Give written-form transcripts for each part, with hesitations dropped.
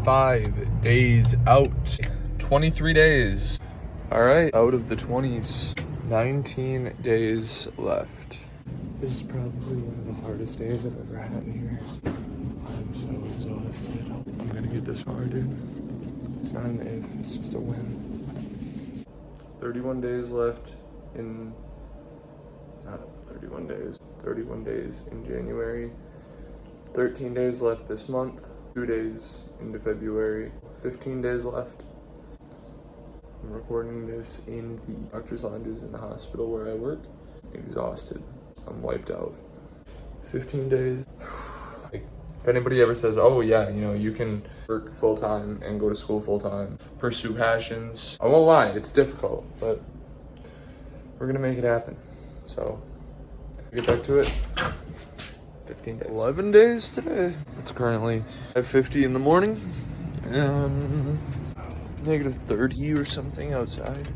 25 days out. 23 days. All right, out of the 20s. 19 days left. This is probably one of the hardest days I've ever had here. I'm so exhausted. I'm gonna get this far, dude. It's not an if, it's just a win. 31 days left in, not 31 days, 31 days in January. 13 days left this month, 2 days into February, 15 days left. I'm recording this in the doctor's lounges in the hospital where I work. Exhausted. I'm wiped out. 15 days. Like, if anybody ever says, oh yeah, you know, you can work full-time and go to school full-time, pursue passions, I won't lie, it's difficult, but we're gonna make it happen. So, get back to it. 15 days. 11 days today. It's currently 5:50 in the morning. Negative 30 or something outside.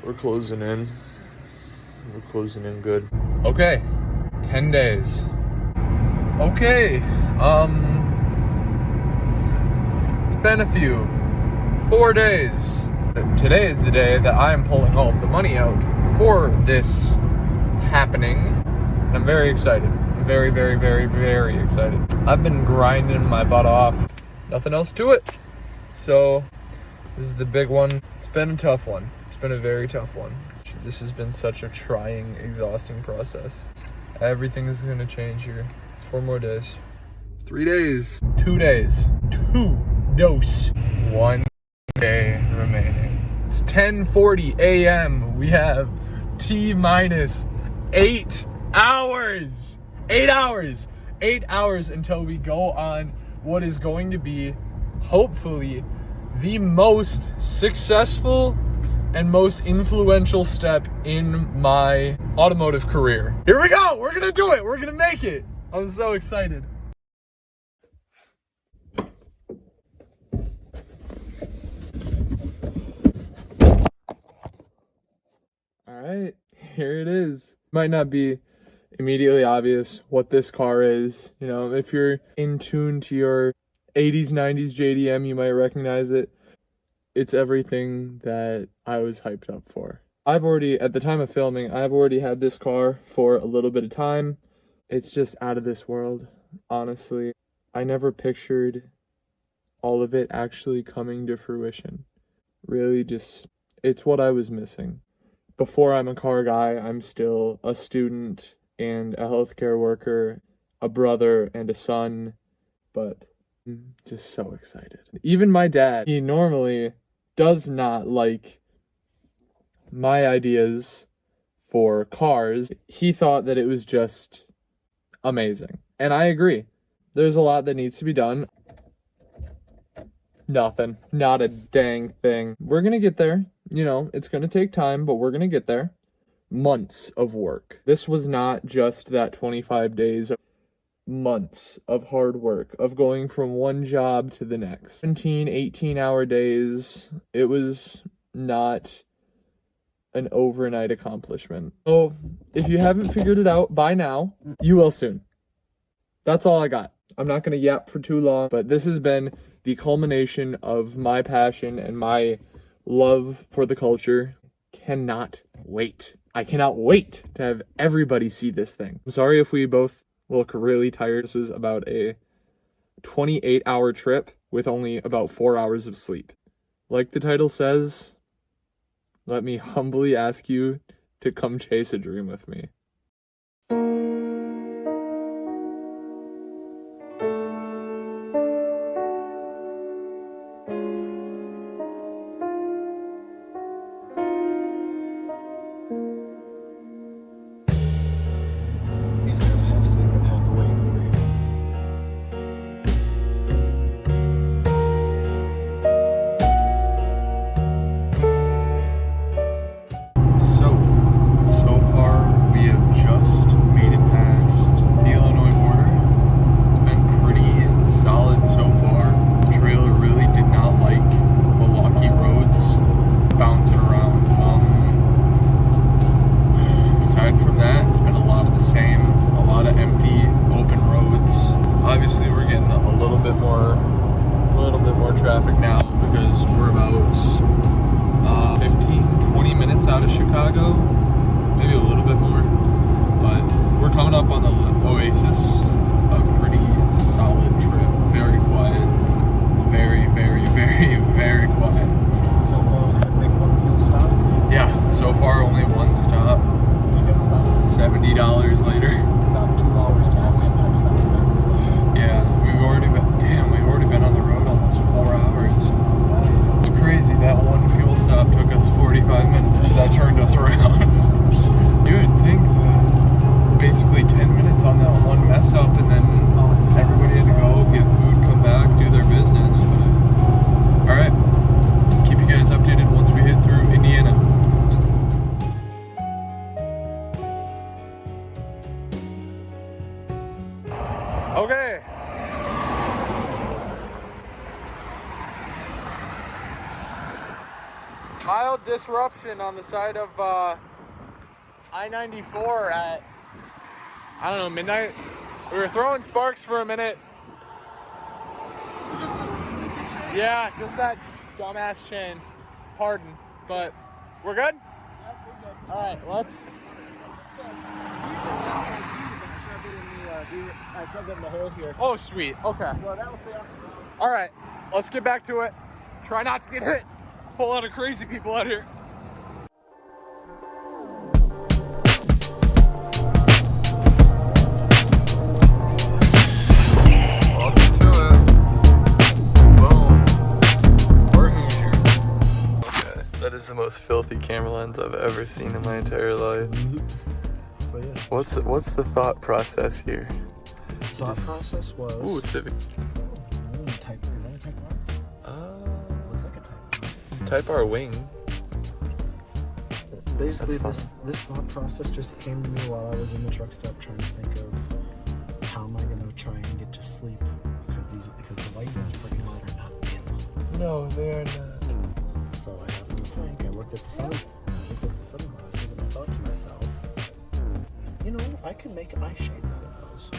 We're closing in. We're closing in good. Okay, 10 days. Okay, it's been a few. 4 days. Today is the day that I am pulling all of the money out for this happening. And I'm very excited. I'm very, very, very, very excited. I've been grinding my butt off. Nothing else to it. So, this is the big one. It's been a tough one. It's been a very tough one. This has been such a trying, exhausting process. Everything is gonna change here. 4 more days. 3 days. 2 days. 2 dose. 1 day remaining. It's 10:40 a.m. We have T-minus 8 hours. 8 hours. 8 hours until we go on what is going to be, hopefully, the most successful and most influential step in my automotive career. Here we go! We're gonna do it! We're gonna make it! I'm so excited. Alright, here it is. Might not be immediately obvious what this car is. You know, if you're in tune to your 80s, 90s JDM, you might recognize it. It's everything that I was hyped up for. At the time of filming, I've already had this car for a little bit of time. It's just out of this world, honestly. I never pictured all of it actually coming to fruition. Really just, it's what I was missing. Before I'm a car guy, I'm still a student and a healthcare worker, a brother and a son, but I'm just so excited. Even my dad, he normally does not like my ideas for cars. He thought that it was just amazing. And I agree. There's a lot that needs to be done. Nothing. Not a dang thing. We're gonna get there. You know, it's gonna take time, but we're gonna get there. Months of work. This was not just that 25 days. Months of hard work, of going from one job to the next. 17, 18-hour days. It was not an overnight accomplishment. So, if you haven't figured it out by now, you will soon. That's all I got. I'm not going to yap for too long, but this has been the culmination of my passion and my love for the culture. Cannot wait. I cannot wait to have everybody see this thing. I'm sorry if we both look really tired. This was about a 28-hour trip with only about 4 hours of sleep. Like the title says, let me humbly ask you to come chase a dream with me. He's gonna have sleep and have the wait for me. So far we have just made it past the Illinois border. It's been pretty solid so far. The trailer really did not like Milwaukee roads bouncing around. Aside from that, it's been a lot of the same, a lot of empty, open roads. Obviously, we're getting a little bit more a little bit more traffic now because we're about 15-20 minutes out of Chicago, maybe a little bit more, but we're coming up on the Oasis. A pretty solid trip, very quiet. It's very, very, very, very quiet. So far, we had to make one fuel stop. Yeah, so far only one stop. And it was about $70 later. about 2 hours back. We haven't had to stop since. Yeah, we've already been on the road almost 4 hours. It's crazy. That one fuel stop took us 45 minutes because that turned us around. You would think that basically 10 minutes on that one mess up and then everybody had to go get food, come back, do their business. But, all right, keep you guys updated once we hit through Indiana. Okay. Mild disruption on the side of I-94 at, I don't know, midnight. We were throwing sparks for a minute. Yeah, just that dumbass chain. Pardon, but we're good? All right, let's. I shoved it in the hole here. Oh, sweet. Okay. Well, that was the All right, let's get back to it. Try not to get hit. Whole lot of crazy people out here. Welcome to it. Boom. We're here. Okay, that is the most filthy camera lens I've ever seen in my entire life. But yeah. What's the thought process here? Thought process was. Ooh, Civic. Type. Is that a Type R? Looks like a Type R. Type R wing. Basically, That's this thought process just came to me while I was in the truck stop trying to think of how am I gonna try and get to sleep because the lights in this parking lot are not dim. No, they are not. So I happened to think. I looked at the sunglasses and I thought to myself, you know, I could make eye shades out of those.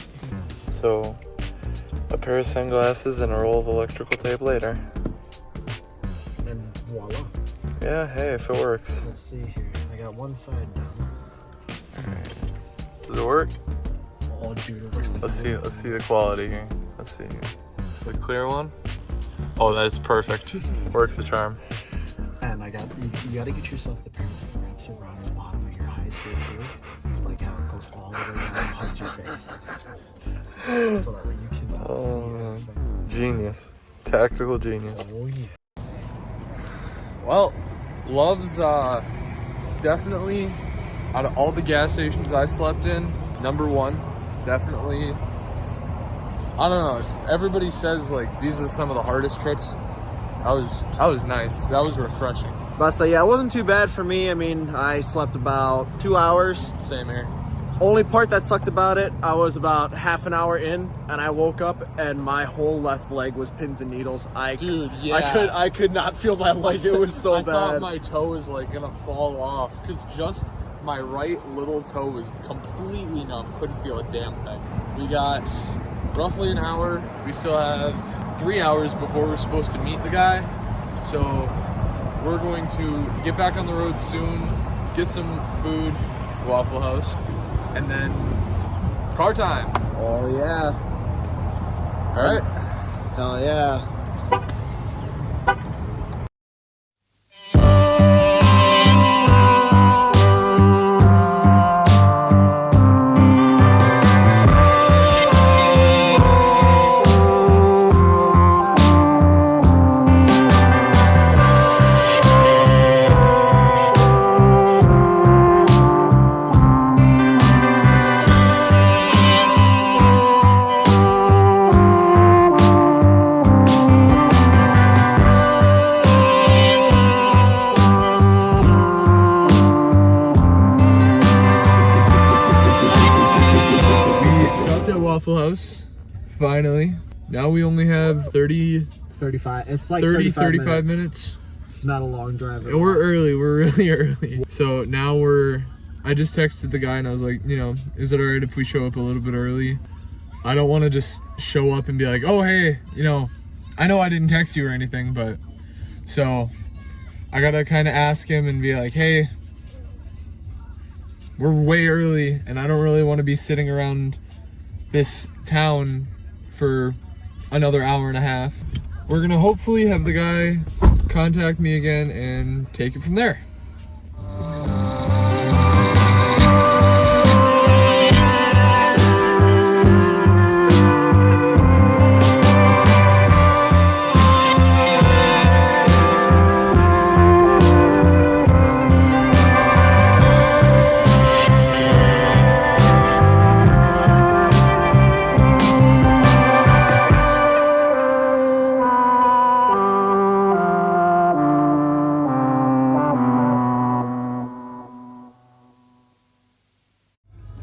So, a pair of sunglasses and a roll of electrical tape later. And voila. Yeah, hey, if it works. Let's see here. I got one side done. Does it work? Oh, dude, it works like Let's see the quality here. Let's see here. It's a clear one. Oh, that is perfect. Works the charm. And I got you got to get yourself the pair that wraps around the bottom of your eyes here too, like how it goes all the way down and hugs your face, so that way you cannot see anything. Genius. Tactical genius. Oh yeah. Well, Love's definitely, out of all the gas stations I slept in, number one. Definitely. I don't know. Everybody says like these are some of the hardest trips. That was nice. That was refreshing. But so yeah, it wasn't too bad for me. I mean, I slept about 2 hours. Same here. Only part that sucked about it, I was about half an hour in, and I woke up and my whole left leg was pins and needles. Dude, yeah. I could not feel my leg. It was so I bad. thought my toe was like gonna fall off because just my right little toe was completely numb. Couldn't feel a damn thing. We got roughly an hour. We still have 3 hours before we're supposed to meet the guy. So we're going to get back on the road soon, get some food, Waffle House, and then car time. Oh yeah. All right. Hell yeah. Waffle House, finally. Now we only have 35 It's like 35 minutes. It's not a long drive at And we're early, we're really early. So now I just texted the guy and I was like, you know, is it all right if we show up a little bit early? I don't want to just show up and be like, oh, hey, you know, I know I didn't text you or anything, but so I gotta kind of ask him and be like, hey, we're way early and I don't really want to be sitting around this town for another hour and a half. We're gonna hopefully have the guy contact me again and take it from there.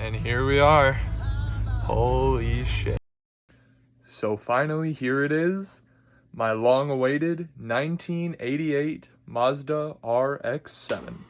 And here we are. Holy shit. So finally, here it is. My long-awaited 1988 Mazda RX-7.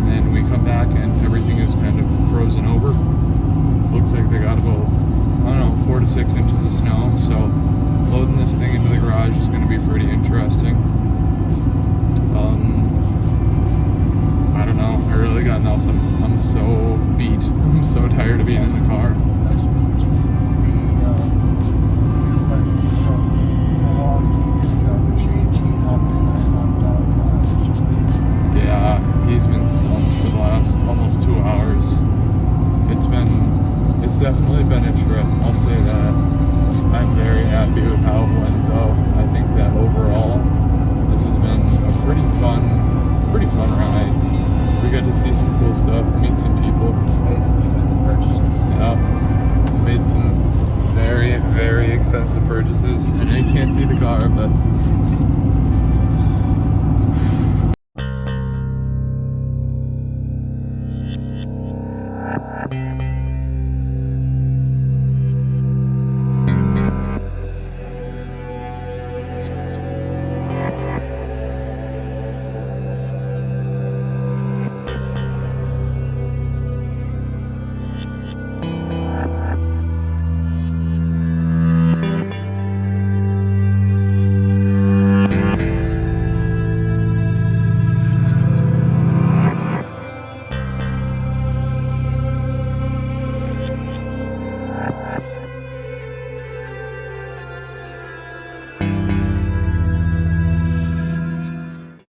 and then we come back and everything is kind of frozen over. Looks like they got about, I don't know, 4 to 6 inches of snow. So loading this thing into the garage is going to be pretty interesting. I don't know. I really got nothing. I'm so beat. I'm so tired of being in the car. Nice meeting you. We left from Milwaukee, did a job of change. He hopped in, I hopped out, and I was just pissed. Yeah, he's been slumped for the last almost 2 hours. It's definitely been a trip. I'll say that. I'm very happy with how it went, though. I think that overall, this has been a pretty fun ride. We got to see some cool stuff, meet some people. Made some expensive purchases. Yeah, made some very, very expensive purchases. I know you can't see the car, but